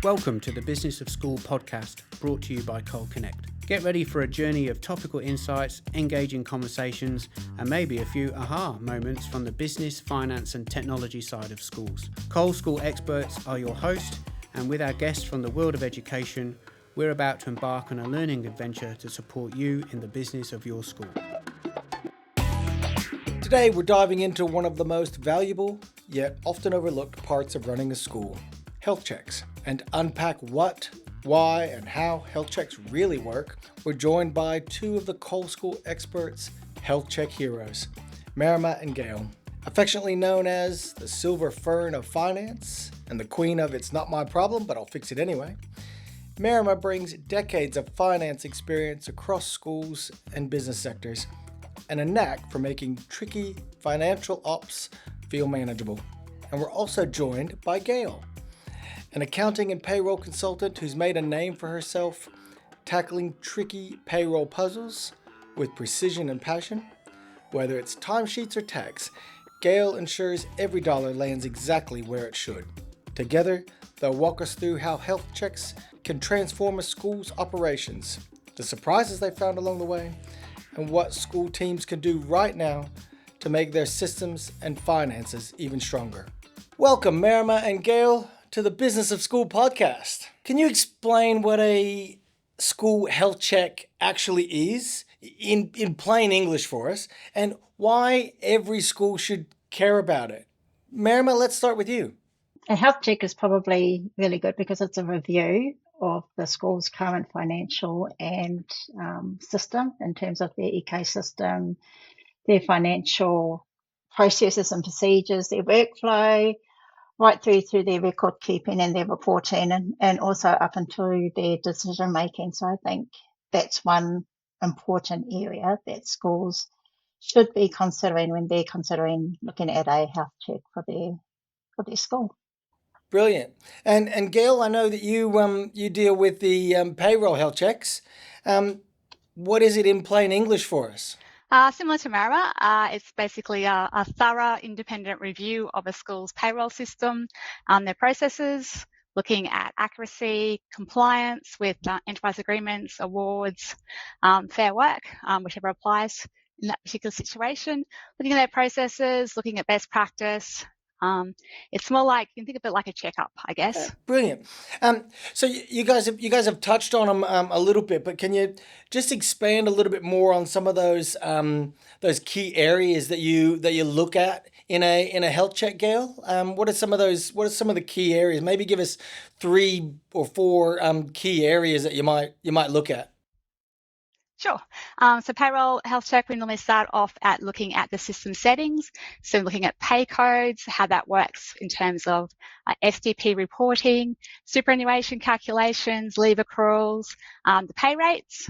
Welcome to the Business of School podcast, brought to you by Coal Connect. Get ready for a journey of topical insights, engaging conversations, and maybe a few aha moments from the business, finance, and technology side of schools. Coal School experts are your host, and with our guests from the world of education, we're about to embark on a learning adventure to support you in the business of your school. Today, we're diving into one of the most valuable, yet often overlooked parts of running a school, health checks, and unpack what, why, and how health checks really work. We're joined by two of the Coal School experts, health check heroes, Marama and Gayle. Affectionately known as the Silver Fern of Finance and the Queen of It's Not My Problem, but I'll fix it anyway. Marama brings decades of finance experience across schools and business sectors, and a knack for making tricky financial ops feel manageable. And we're also joined by Gayle, an accounting and payroll consultant who's made a name for herself, tackling tricky payroll puzzles with precision and passion. Whether it's timesheets or tax, Gayle ensures every dollar lands exactly where it should. Together, they'll walk us through how health checks can transform a school's operations, the surprises they found along the way, and what school teams can do right now to make their systems and finances even stronger. Welcome, Marama and Gayle, to the Business of School podcast. Can you explain what a school health check actually is in plain English for us, and why every school should care about it? Marama, let's start with you. A health check is probably really good because it's a review of the school's current financial and system in terms of their ecosystem, their financial processes and procedures, their workflow, right through their record keeping and their reporting, and also up until their decision making. So I think that's one important area that schools should be considering when they're considering looking at a health check for their school. Brilliant. And Gayle, I know that you deal with the payroll health checks. What is it in plain English for us? Similar to Marama, it's basically a thorough independent review of a school's payroll system, their processes, looking at accuracy, compliance with enterprise agreements, awards, fair work, whichever applies in that particular situation, looking at their processes, looking at best practice. It's more like, you can think of it like a checkup, I guess. Brilliant. So you guys have touched on them a little bit, but can you just expand a little bit more on some of those key areas that you look at in a health check, Gayle? What are some of the key areas? Maybe give us 3 or 4 key areas that you might look at. Sure. So payroll health check, we normally start off at looking at the system settings. So looking at pay codes, how that works in terms of SDP reporting, superannuation calculations, leave accruals, the pay rates.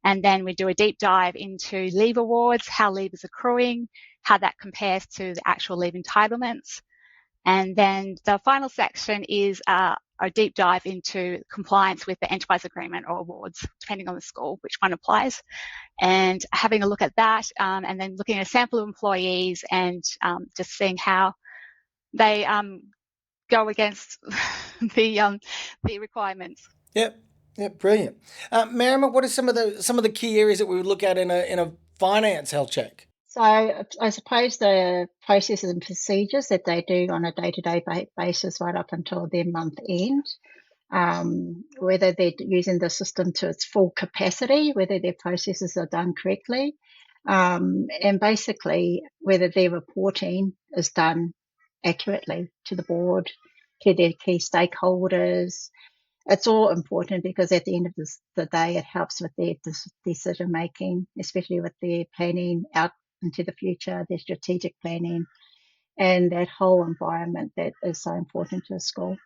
And then we do a deep dive into leave awards, how leave is accruing, how that compares to the actual leave entitlements. And then the final section is a deep dive into compliance with the enterprise agreement or awards, depending on the school, which one applies, and having a look at that, and then looking at a sample of employees and just seeing how they go against the requirements. Yep, brilliant. Marama, what are some of the key areas that we would look at in a finance health check? So I suppose the processes and procedures that they do on a day-to-day basis right up until their month end, whether they're using the system to its full capacity, whether their processes are done correctly, and basically whether their reporting is done accurately to the board, to their key stakeholders. It's all important because at the end of the day, it helps with their decision making, especially with their planning out into the future, their strategic planning, and that whole environment that is so important to a school.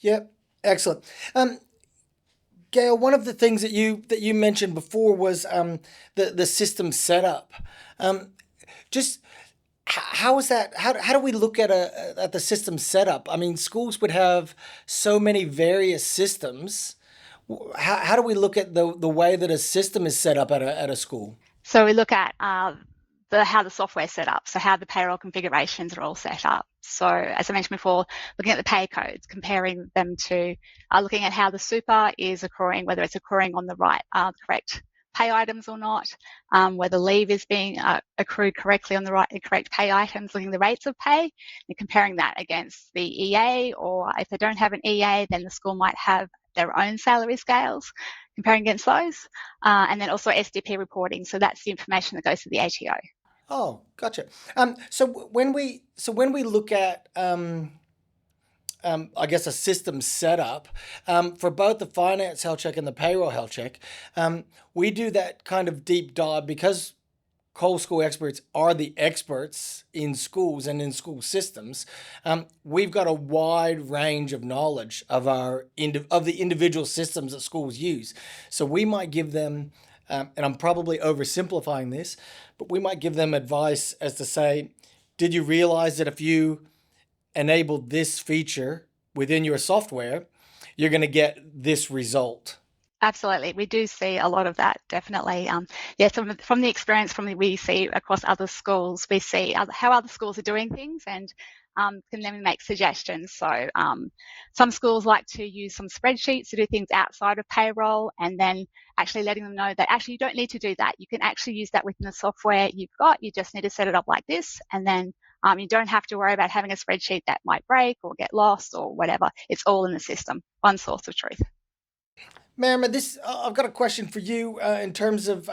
Yep, excellent. Gayle, one of the things that you mentioned before was the system setup. Just how is that? How do we look at the system setup? I mean, schools would have so many various systems. How do we look at the way that a system is set up at a school? So we look at how the software is set up, so how the payroll configurations are all set up. So as I mentioned before, looking at the pay codes, comparing them to looking at how the super is accruing, whether it's accruing on the correct pay items or not, whether leave is being accrued correctly on the correct pay items, looking at the rates of pay and comparing that against the EA, or if they don't have an EA, then the school might have their own salary scales, comparing against those, and then also SDP reporting. So that's the information that goes to the ATO. Oh, gotcha. So when we look at I guess a system setup for both the finance health check and the payroll health check, we do that kind of deep dive because Cole School experts are the experts in schools and in school systems. We've got a wide range of knowledge of the individual systems that schools use. So we might give them, and I'm probably oversimplifying this, but we might give them advice as to say, did you realize that if you enabled this feature within your software, you're going to get this result? Absolutely. We do see a lot of that, definitely. From the experience we see across other schools, we see how other schools are doing things and can then make suggestions. So some schools like to use some spreadsheets to do things outside of payroll, and then actually letting them know that actually you don't need to do that. You can actually use that within the software you've got. You just need to set it up like this, and then you don't have to worry about having a spreadsheet that might break or get lost or whatever. It's all in the system, one source of truth. Marama, I've got a question for you in terms of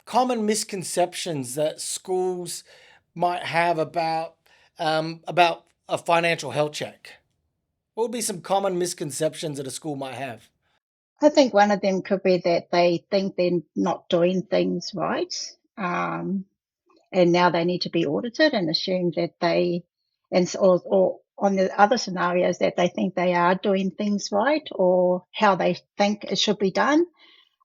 common misconceptions that schools might have about a financial health check. What would be some common misconceptions that a school might have? I think one of them could be that they think they're not doing things right, and now they need to be audited and assume that or on the other scenarios that they think they are doing things right or how they think it should be done,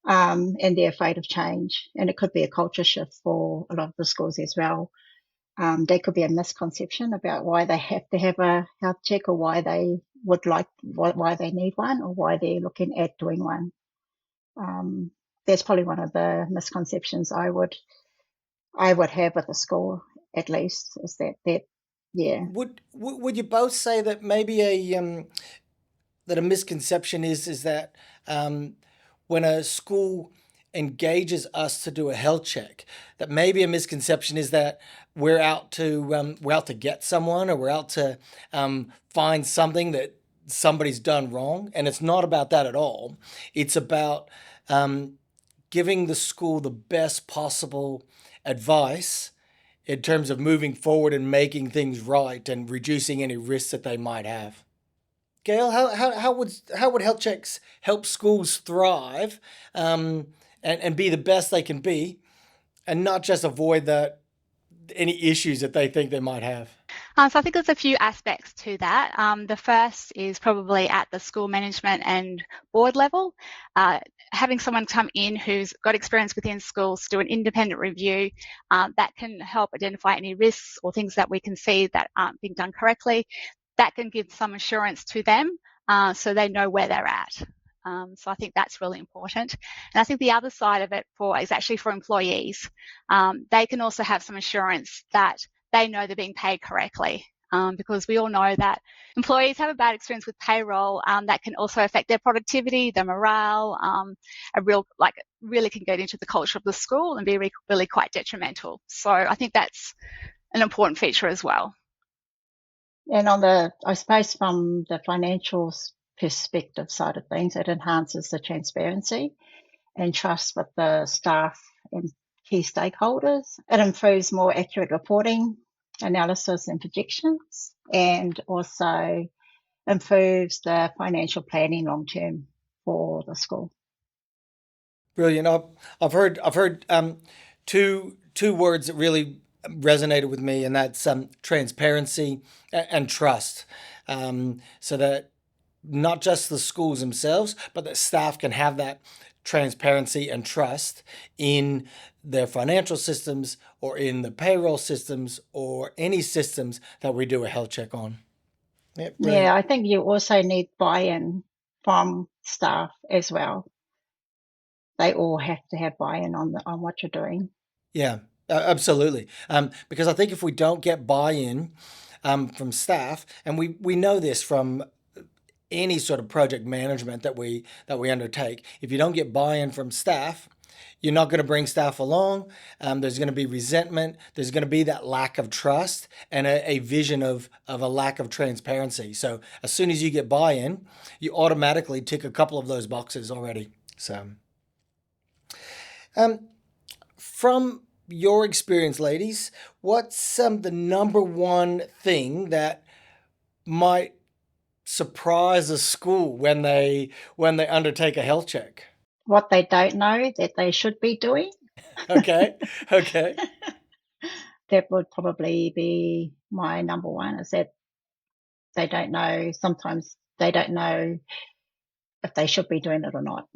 and they're afraid of change. And it could be a culture shift for a lot of the schools as well. There could be a misconception about why they have to have a health check or why they why they need one or why they're looking at doing one. That's probably one of the misconceptions I would have with a school, at least, is that yeah. Would you both say that maybe that a misconception is that when a school engages us to do a health check, that maybe a misconception is that we're out to get someone, or we're out to find something that somebody's done wrong, and it's not about that at all. It's about giving the school the best possible advice in terms of moving forward and making things right and reducing any risks that they might have. Gayle, how would health checks help schools thrive and be the best they can be, and not just avoid any issues that they think they might have? So I think there's a few aspects to that. The first is probably at the school management and board level. Having someone come in who's got experience within schools to do an independent review that can help identify any risks or things that we can see that aren't being done correctly. That can give some assurance to them so they know where they're at. So I think that's really important. And I think the other side of it is actually for employees. They can also have some assurance that they know they're being paid correctly. Because we all know that employees have a bad experience with payroll that can also affect their productivity, their morale, really can get into the culture of the school and be really quite detrimental. So I think that's an important feature as well. And I suppose from the financial perspective side of things, it enhances the transparency and trust with the staff and key stakeholders. It improves more accurate reporting, analysis and projections, and also improves the financial planning long term for the school. Brilliant. I've heard two words that really resonated with me, and that's transparency and trust. So that not just the schools themselves, but that staff can have that transparency and trust in their financial systems or in the payroll systems or any systems that we do a health check on. Yeah, I think you also need buy-in from staff as well. They all have to have buy-in on what you're doing. Yeah, Absolutely. Because I think if we don't get buy-in from staff, and we know this from any sort of project management that we undertake, if you don't get buy-in from staff, you're not going to bring staff along. There's going to be resentment. There's going to be that lack of trust and a vision of a lack of transparency. So as soon as you get buy-in, you automatically tick a couple of those boxes already. So, from your experience, ladies, what's the number one thing that might surprise a school when they undertake a health check? What they don't know that they should be doing. Okay, okay. That would probably be my number one, is that they don't know, sometimes they don't know if they should be doing it or not.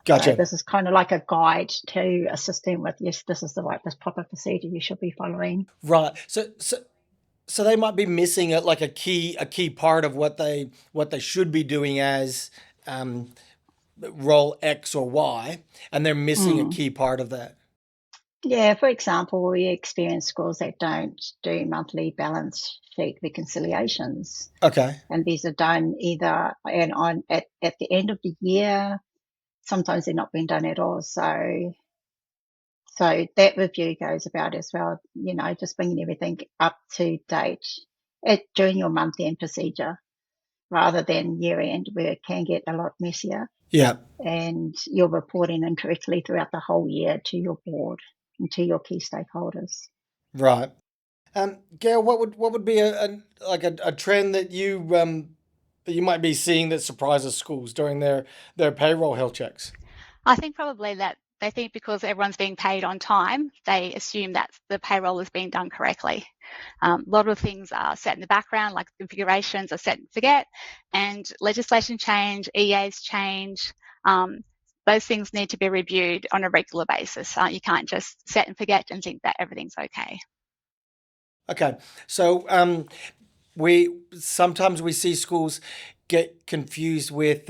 So Gotcha. this is kind of like a guide to assist them with, yes, this is this proper procedure you should be following. Right. So they might be missing like a key part of what they should be doing as role X or Y, and they're missing a key part of that. Yeah, for example, we experience schools that don't do monthly balance sheet reconciliations. Okay. And these are done either at the end of the year. Sometimes they're not being done at all. So that review goes about as well, just bringing everything up to date during your month end procedure, rather than year end, where it can get a lot messier. Yeah. And you're reporting incorrectly throughout the whole year to your board and to your key stakeholders. Right. Gayle, what would be a trend that you might be seeing that surprises schools during their payroll health checks? I think probably that they think because everyone's being paid on time, they assume that the payroll is being done correctly. A lot of things are set in the background, like configurations are set and forget, and legislation change, EAs change. Those things need to be reviewed on a regular basis. You can't just set and forget and think that everything's okay. Okay. So we sometimes see schools get confused with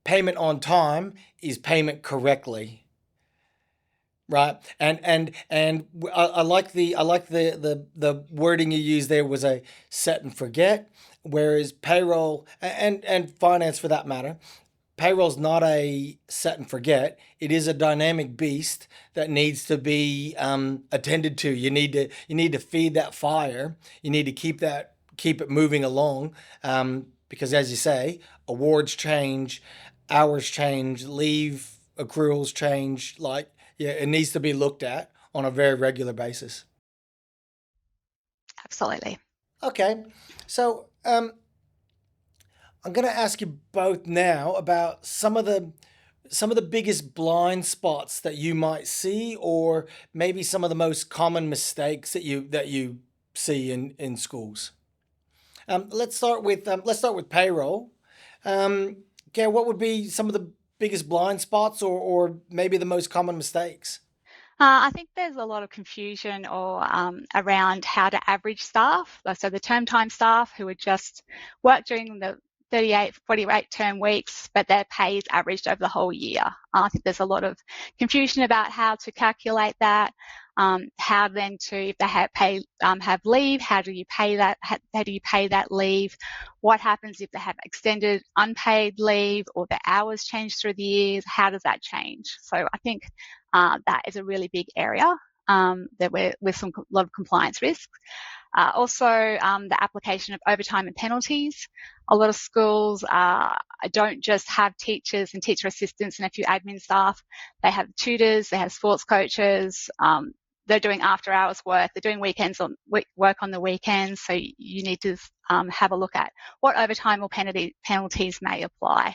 payment on time is payment correctly. Right, and I like the wording you used there was a set and forget, whereas payroll and finance for that matter, payroll's not a set and forget. It is a dynamic beast that needs to be attended to. You need to feed that fire. You need to keep it moving along, because as you say, awards change, hours change, leave accruals change. Like, yeah, it needs to be looked at on a very regular basis. Absolutely. Okay, so I'm going to ask you both now about some of the biggest blind spots that you might see, or maybe some of the most common mistakes that you see in schools. Let's start with payroll. Gayle, what would be some of the biggest blind spots, or maybe the most common mistakes? I think there's a lot of confusion around how to average staff. So the term time staff who would just work during the 38, 48 term weeks, but their pay is averaged over the whole year. I think there's a lot of confusion about how to calculate that. How then if they have leave, how do you pay that? How do you pay that leave? What happens if they have extended unpaid leave or the hours change through the years? How does that change? So I think that is a really big area that we're with a lot of compliance risks. Also, the application of overtime and penalties. A lot of schools don't just have teachers and teacher assistants and a few admin staff. They have tutors, they have sports coaches. They're doing after hours work. They're doing work on the weekends. So you need to have a look at what overtime or penalties may apply.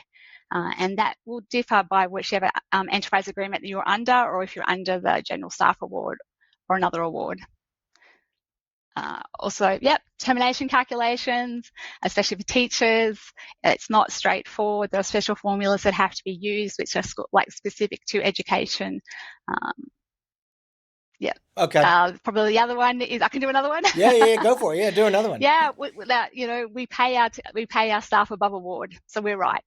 And that will differ by whichever enterprise agreement that you're under, or if you're under the General Staff Award or another award. Also, termination calculations, especially for teachers, it's not straightforward. There are special formulas that have to be used, which are specific to education. Okay. Probably the other one is, I can do another one. Yeah, go for it. Yeah, do another one. We pay our staff above award, so we're right.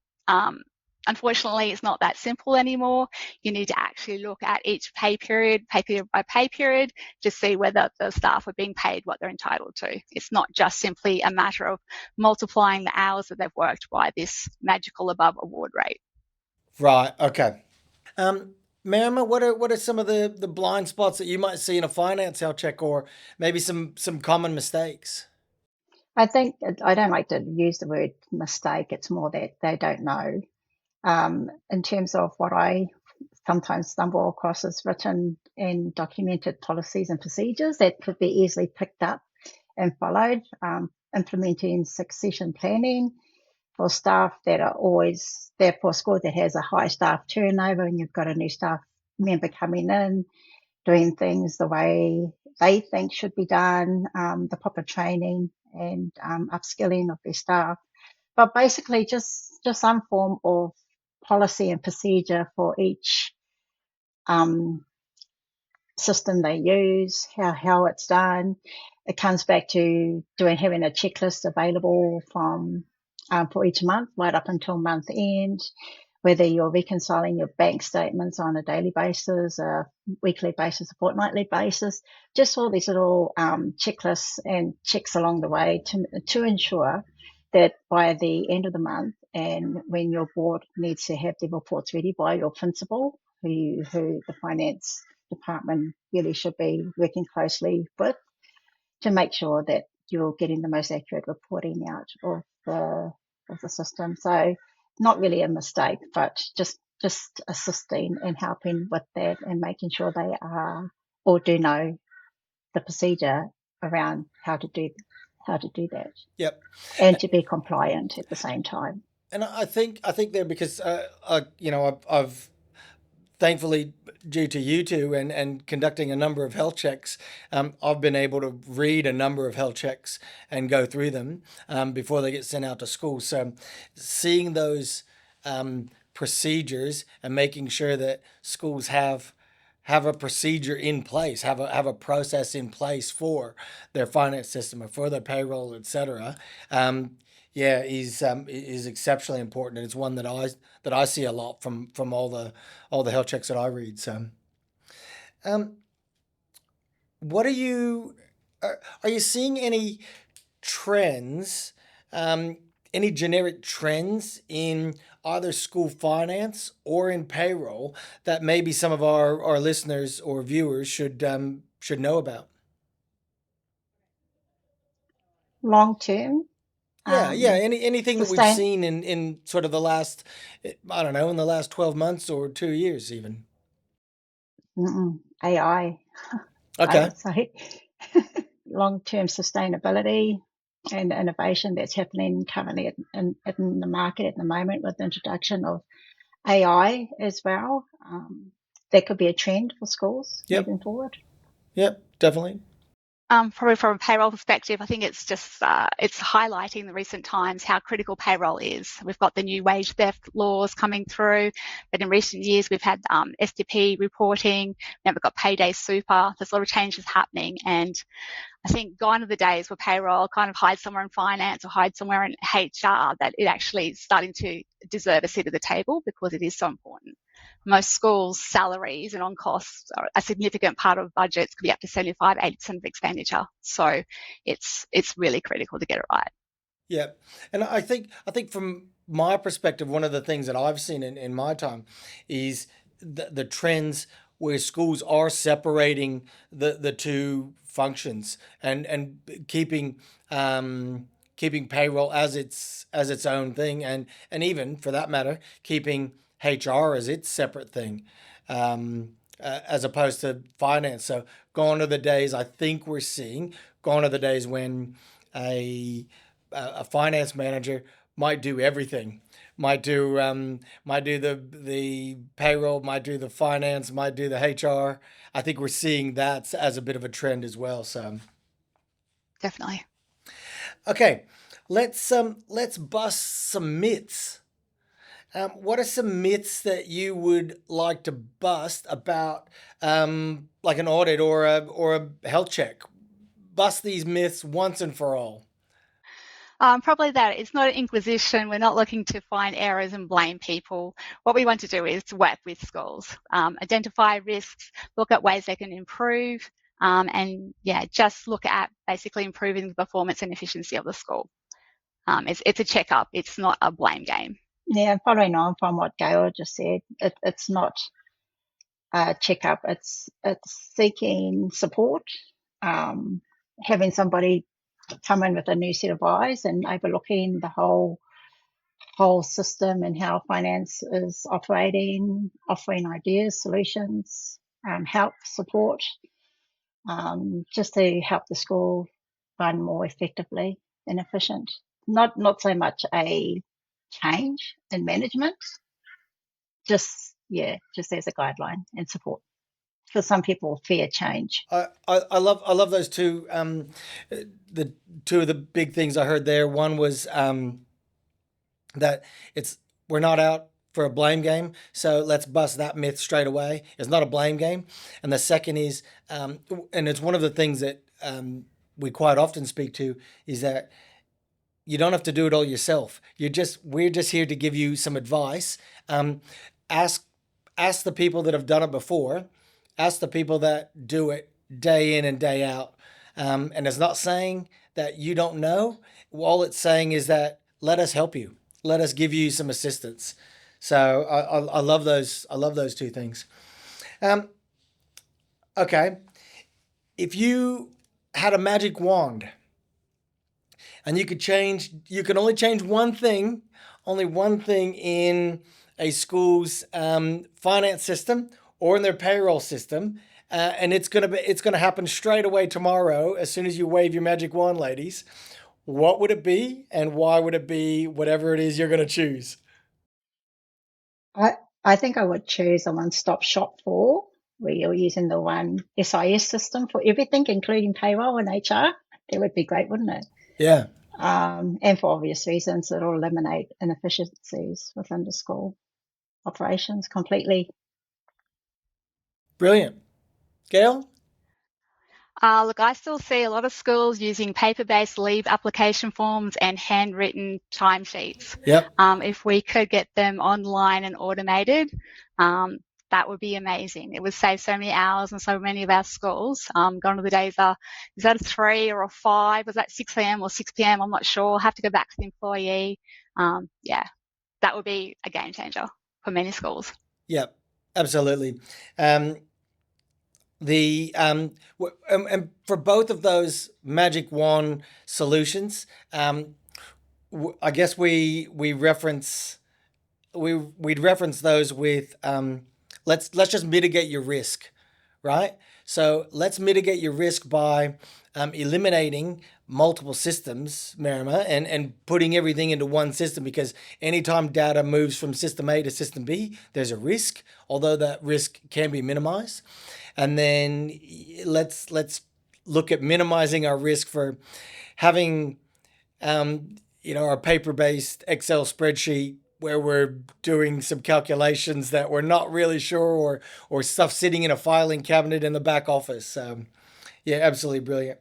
Unfortunately, it's not that simple anymore. You need to actually look at each pay period by pay period, to see whether the staff are being paid what they're entitled to. It's not just simply a matter of multiplying the hours that they've worked by this magical above award rate. Right. Okay. Marama, what are some of the blind spots that you might see in a finance health check, or maybe some common mistakes? I think I don't like to use the word mistake. It's more that they don't know. In terms of what I sometimes stumble across is written and documented policies and procedures that could be easily picked up and followed. Implementing succession planning for staff that are always there for a school that has a high staff turnover, and you've got a new staff member coming in, doing things the way they think should be done, the proper training and upskilling of their staff. But basically just some form of policy and procedure for each system they use, how it's done. It comes back to having a checklist available from for each month right up until month end, whether you're reconciling your bank statements on a daily basis, a weekly basis, a fortnightly basis, just all these little checklists and checks along the way to ensure that by the end of the month, and when your board needs to have their reports ready by your principal, who the finance department really should be working closely with, to make sure that you're getting the most accurate reporting out of the system. So not really a mistake, but just assisting and helping with that, and making sure they are or do know the procedure around how to do that. Yep. And to be compliant at the same time. And I think there, because I've thankfully, due to you two and conducting a number of health checks, I've been able to read a number of health checks and go through them before they get sent out to school. So seeing those procedures and making sure that schools have a procedure in place, have a process in place for their finance system or for their payroll, etc. Is exceptionally important, and it's one that I see a lot from all the health checks that I read. So, what are you seeing any trends, any generic trends in either school finance or in payroll that maybe some of our listeners or viewers should know about? Long term. Anything that we've seen in sort of the last, I don't know, in the last 12 months or 2 years even. AI. Okay. I would say long-term sustainability and innovation that's happening currently in the market at the moment, with the introduction of AI as well. That could be a trend for schools moving forward. Yep, definitely. Probably from a payroll perspective, I think it's just it's highlighting the recent times how critical payroll is. We've got the new wage theft laws coming through, but in recent years we've had SDP reporting. Now we've got payday super. There's a lot of changes happening, and I think gone are the days where payroll kind of hides somewhere in finance or hides somewhere in HR, that it actually is starting to deserve a seat at the table, because it is so important. Most schools' salaries and on costs are a significant part of budgets, could be up to 75-80% of expenditure. So it's really critical to get it right. Yeah, and I think from my perspective, one of the things that I've seen in my time is the trends where schools are separating the two functions and keeping payroll as its own thing, and even for that matter keeping HR as its separate thing, as opposed to finance. So gone are the days, I think we're seeing, gone are the days when a finance manager might do everything. Might do the payroll, might do the finance, might do the HR. I think we're seeing that as a bit of a trend as well. So definitely. Okay, let's bust some myths. What are some myths that you would like to bust about like an audit or a health check? Bust these myths once and for all. Probably that. It's not an inquisition. We're not looking to find errors and blame people. What we want to do is to work with schools, identify risks, look at ways they can improve, and just look at basically improving the performance and efficiency of the school. It's a checkup. It's not a blame game. Yeah, following on from what Gayle just said, it's not a checkup. It's seeking support, having somebody come in with a new set of eyes and overlooking the whole system and how finance is operating, offering ideas, solutions, help, support, just to help the school run more effectively and efficient. Not so much a change in management, just as a guideline and support. Because some people fear change. I love those two. The two of the big things I heard there. One was that we're not out for a blame game, so let's bust that myth straight away. It's not a blame game. And the second is, and it's one of the things that we quite often speak to, is that you don't have to do it all yourself. We're just here to give you some advice. Ask the people that have done it before. Ask the people that do it day in and day out. And it's not saying that you don't know. All it's saying is that let us help you. Let us give you some assistance. So I love those. I love those two things. Okay. If you had a magic wand and you can only change one thing in a school's finance system or in their payroll system, and it's gonna happen straight away tomorrow as soon as you wave your magic wand, ladies. What would it be, and why would it be whatever it is you're gonna choose? I think I would choose a one-stop shop where you're using the one SIS system for everything, including payroll and HR. That would be great, wouldn't it? Yeah. And for obvious reasons, it'll eliminate inefficiencies within the school operations completely. Brilliant. Gayle? Look, I still see a lot of schools using paper-based leave application forms and handwritten timesheets. Yep. If we could get them online and automated, that would be amazing. It would save so many hours in so many of our schools. Gone are the days is that a 3 or a 5? Was that 6 a.m. or 6 p.m.? I'm not sure. Have to go back to the employee. That would be a game changer for many schools. Yep, absolutely. And for both of those magic wand solutions, I guess we'd reference those with let's just mitigate your risk, right? So let's mitigate your risk by eliminating multiple systems, Marama, and putting everything into one system, because anytime data moves from system A to system B, there's a risk, although that risk can be minimized. And then let's look at minimizing our risk for having our paper-based Excel spreadsheet where we're doing some calculations that we're not really sure, or stuff sitting in a filing cabinet in the back office. Yeah, absolutely brilliant.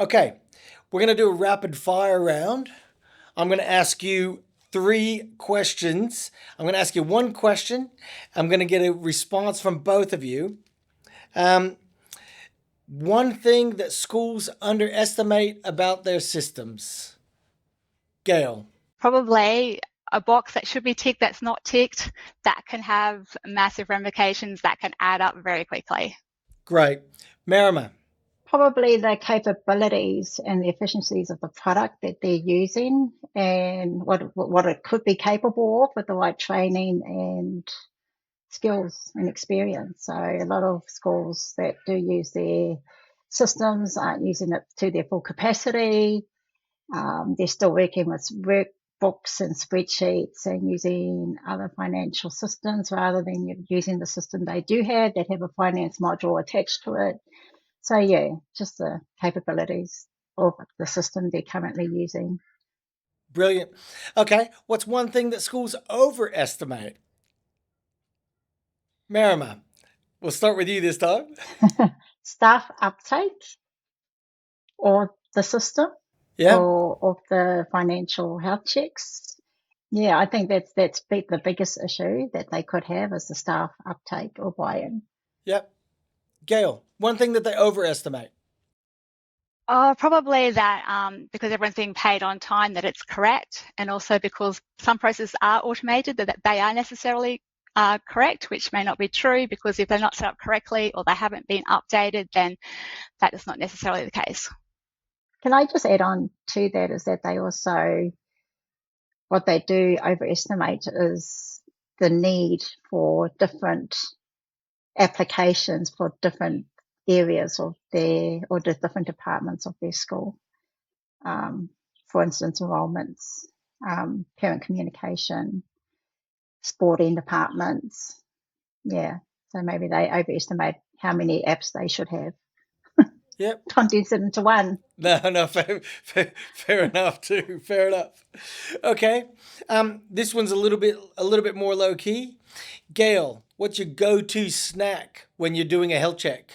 Okay, we're going to do a rapid fire round. I'm going to ask you 3 questions. I'm going to ask you one question. I'm going to get a response from both of you. One thing that schools underestimate about their systems. Gayle. Probably a box that should be ticked that's not ticked, that can have massive ramifications that can add up very quickly. Great. Marama. Probably the capabilities and the efficiencies of the product that they're using and what it could be capable of with the right training and skills and experience. So a lot of schools that do use their systems aren't using it to their full capacity. They're still working with workbooks and spreadsheets and using other financial systems rather than using the system they do have that have a finance module attached to it. So yeah, just the capabilities of the system they're currently using. Brilliant. Okay, what's one thing that schools overestimate? Marama, we'll start with you this time. Staff uptake or the system. or of the financial health checks. Yeah, I think that's the biggest issue that they could have is the staff uptake or buy-in. Yep. Gayle, one thing that they overestimate. Oh, probably that because everyone's being paid on time, that it's correct, and also because some processes are automated, that they are necessarily correct, which may not be true, because if they're not set up correctly or they haven't been updated, then that is not necessarily the case. Can I just add on to that is that they also, what they do overestimate is the need for different applications for different areas of the different departments of their school. For instance, enrolments, parent communication, sporting departments. Yeah. So maybe they overestimate how many apps they should have. Yep. Condense it into one. No, fair enough too. Fair enough. Okay. This one's a little bit more low key. Gayle, what's your go-to snack when you're doing a health check?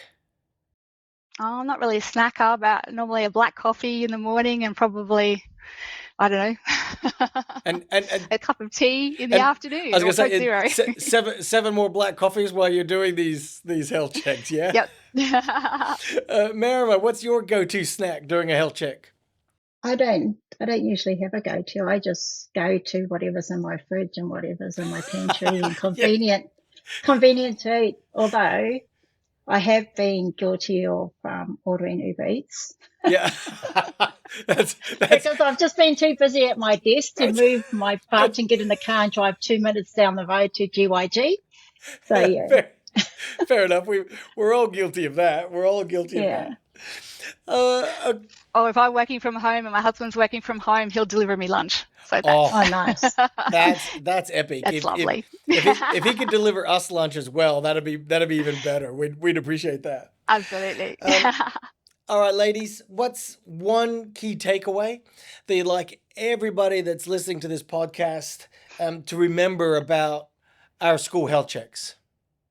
Oh, I'm not really a snacker, but normally a black coffee in the morning and probably, I don't know, and a cup of tea in the afternoon. I was going to say seven more black coffees while you're doing these health checks. Yeah. Yep. Marama, what's your go-to snack during a health check? I don't usually have a go-to. I just go to whatever's in my fridge and whatever's in my pantry and convenient to eat. Although I have been guilty of ordering Uber Eats. Yeah, that's because I've just been too busy at my desk to move my butt and get in the car and drive 2 minutes down the road to GYG. So yeah. Fair enough. We're all guilty of that. We're all guilty of that. If I'm working from home and my husband's working from home, he'll deliver me lunch. So nice. That's epic. That's lovely. If he could deliver us lunch as well, that'd be even better. We'd appreciate that. Absolutely. All right, ladies, what's one key takeaway that you'd like everybody that's listening to this podcast to remember about our school health checks?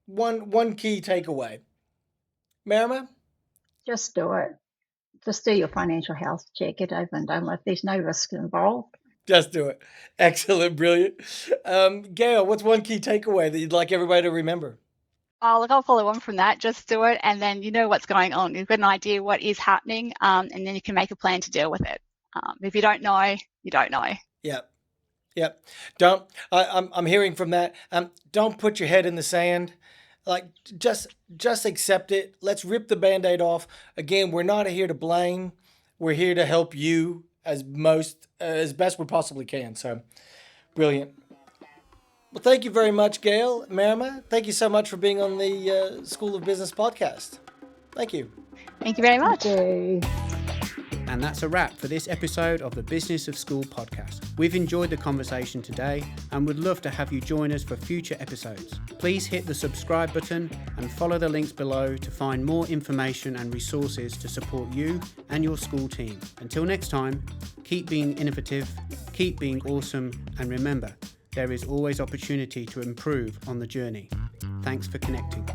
One key takeaway. Marama? Just do it. Just do your financial health check. Get over and done with. There's no risk involved. Just do it. Excellent. Brilliant. Gayle, what's one key takeaway that you'd like everybody to remember? Oh, look, I'll follow on from that. Just do it, and then you know what's going on. You've got an idea what is happening, and then you can make a plan to deal with it. If you don't know, you don't know. Yep. I'm hearing from that. Don't put your head in the sand. Like, just accept it. Let's rip the Band-Aid off. Again, we're not here to blame. We're here to help you as best we possibly can. So, brilliant. Well, thank you very much, Gayle, Marama. Thank you so much for being on the School of Business podcast. Thank you. Thank you very much. Thank you. And that's a wrap for this episode of the Business of School podcast. We've enjoyed the conversation today and would love to have you join us for future episodes. Please hit the subscribe button and follow the links below to find more information and resources to support you and your school team. Until next time, keep being innovative, keep being awesome, and remember, there is always opportunity to improve on the journey. Thanks for connecting.